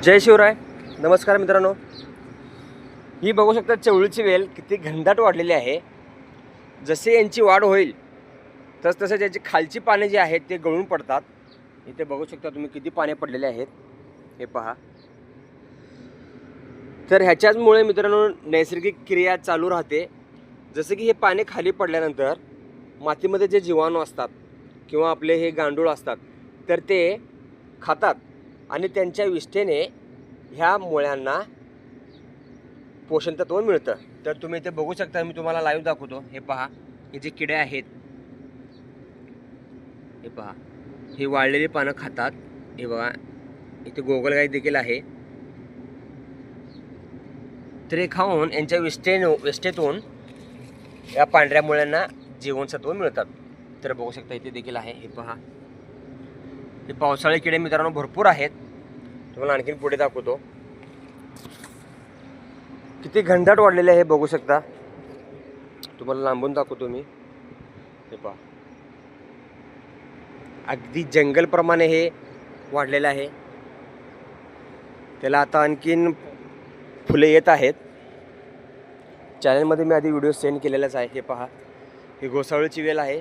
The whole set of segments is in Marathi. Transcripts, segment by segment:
जय शिवराय. नमस्कार मित्रांनो. ही बघू शकता चवळीची वेल किती घनदाट वाढलेली आहे. जसे यांची वाढ होईल तसतसे त्याची खालची पाने जी आहेत ते गळून पडतात. इथे बघू शकता तुम्ही किती पाने पडलेले आहेत हे पहा. तर ह्याच्याचमुळे मित्रांनो नैसर्गिक क्रिया चालू राहते. जसे की हे पाने खाली पडल्यानंतर मातीमध्ये जे जीवाणू असतात किंवा आपले हे गांडूळ असतात तर ते खातात आणि त्यांच्या विष्ठेने ह्या मुळ्यांना पोषण तत्व मिळतं. तर तुम्ही इथे बघू शकता, मी तुम्हाला लाईव्ह दाखवतो. हे पहा, हे जे किडे आहेत हे पहा, हे वाळलेली पानं खातात. हे बघा इथे गोगलगाई देखील आहे. तर हे खाऊन यांच्या विष्ठेतून या पांढऱ्या मुळ्यांना जीवनसत्व मिळतात. तर बघू शकता इथे देखील आहे. हे पहा, हे पावसाळी किडे मित्रांनो भरपूर आहेत. तुम्हाला आणखीन पुढे दाखवतो. किती घनदाट वाढलेले आहे बघू शकता. तुम्हाला लांबून दाखवतो मी. हे पहा, अगदी जंगलप्रमाणे हे वाढलेलं आहे. त्याला आता आणखीन फुले येत आहेत. चॅनलमध्ये मी आधी व्हिडिओ सेंड केलेलाच आहे. हे पहा, ही घोसावळीची वेल आहे.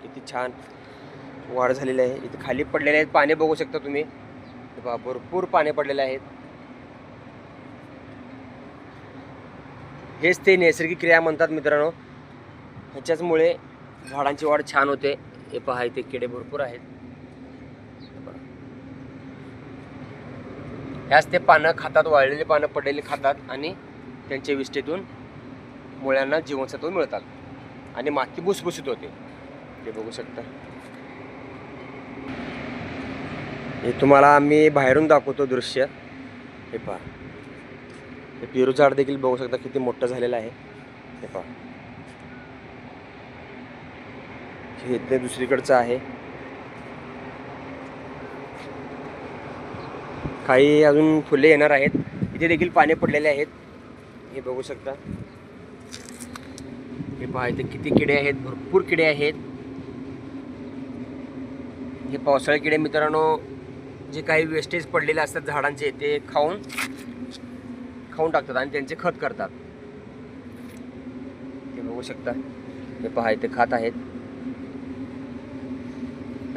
किती छान वाढ झालेली आहे. इथे खाली पडलेले आहेत पाने बघू शकता तुम्ही. हे पहा, भरपूर पाने पडलेले आहेत. हेच ते नैसर्गिक क्रिया म्हणतात मित्रांनो. ह्याच्याचमुळे झाडांची वाढ छान होते. हे पहा, इथे किडे भरपूर आहेत. ह्याच ते पानं खातात, वाळलेली पानं पडलेली खातात आणि त्यांच्या विष्ठेतून मुळ्यांना जीवनसत्व मिळतात आणि माती भुसभुशीत होते. ते बघू शकता. हे तुम्हाला मी बाहेरून दाखवतो दृश्य. हे पहा, हे पेरू झाड देखील बघू शकता किती मोठं झालेलं आहे. हे पहा, हे ते दुसरीकडचं आहे. काही अजून फुले येणार आहेत. इथे देखील पाने पडलेले आहेत. हे बघू शकता. हे पहा, इथे किती किडे आहेत, भरपूर किडे आहेत. हे पावसाळी किडे मित्रांनो जे काही वेस्टेज पडलेले असतात झाडांचे ते खाऊन टाकतात आणि त्यांचे खत करतात. हे बघू शकता. हे पहा, इथे खात आहेत.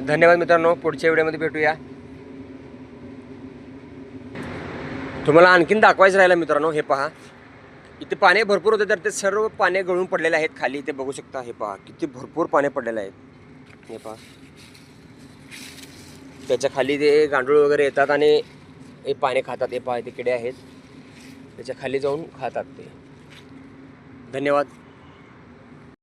धन्यवाद मित्रांनो. पुढच्या व्हिडिओमध्ये भेटूया. तुम्हाला आणखीन दाखवायचं राहिलं मित्रांनो. हे पहा, इथे पाने भरपूर होते तर ते सर्व पाने गळून पडलेले आहेत खाली. इथे बघू शकता. हे पहा, किती भरपूर पाने पडलेले आहेत. हे पहा, त्याच्या खाली ते गांडूळ वगैरे येतात आणि हे पाने खातात. हे पहा, इथे किडे आहेत, त्याच्या खाली जाऊन खातात ते. धन्यवाद.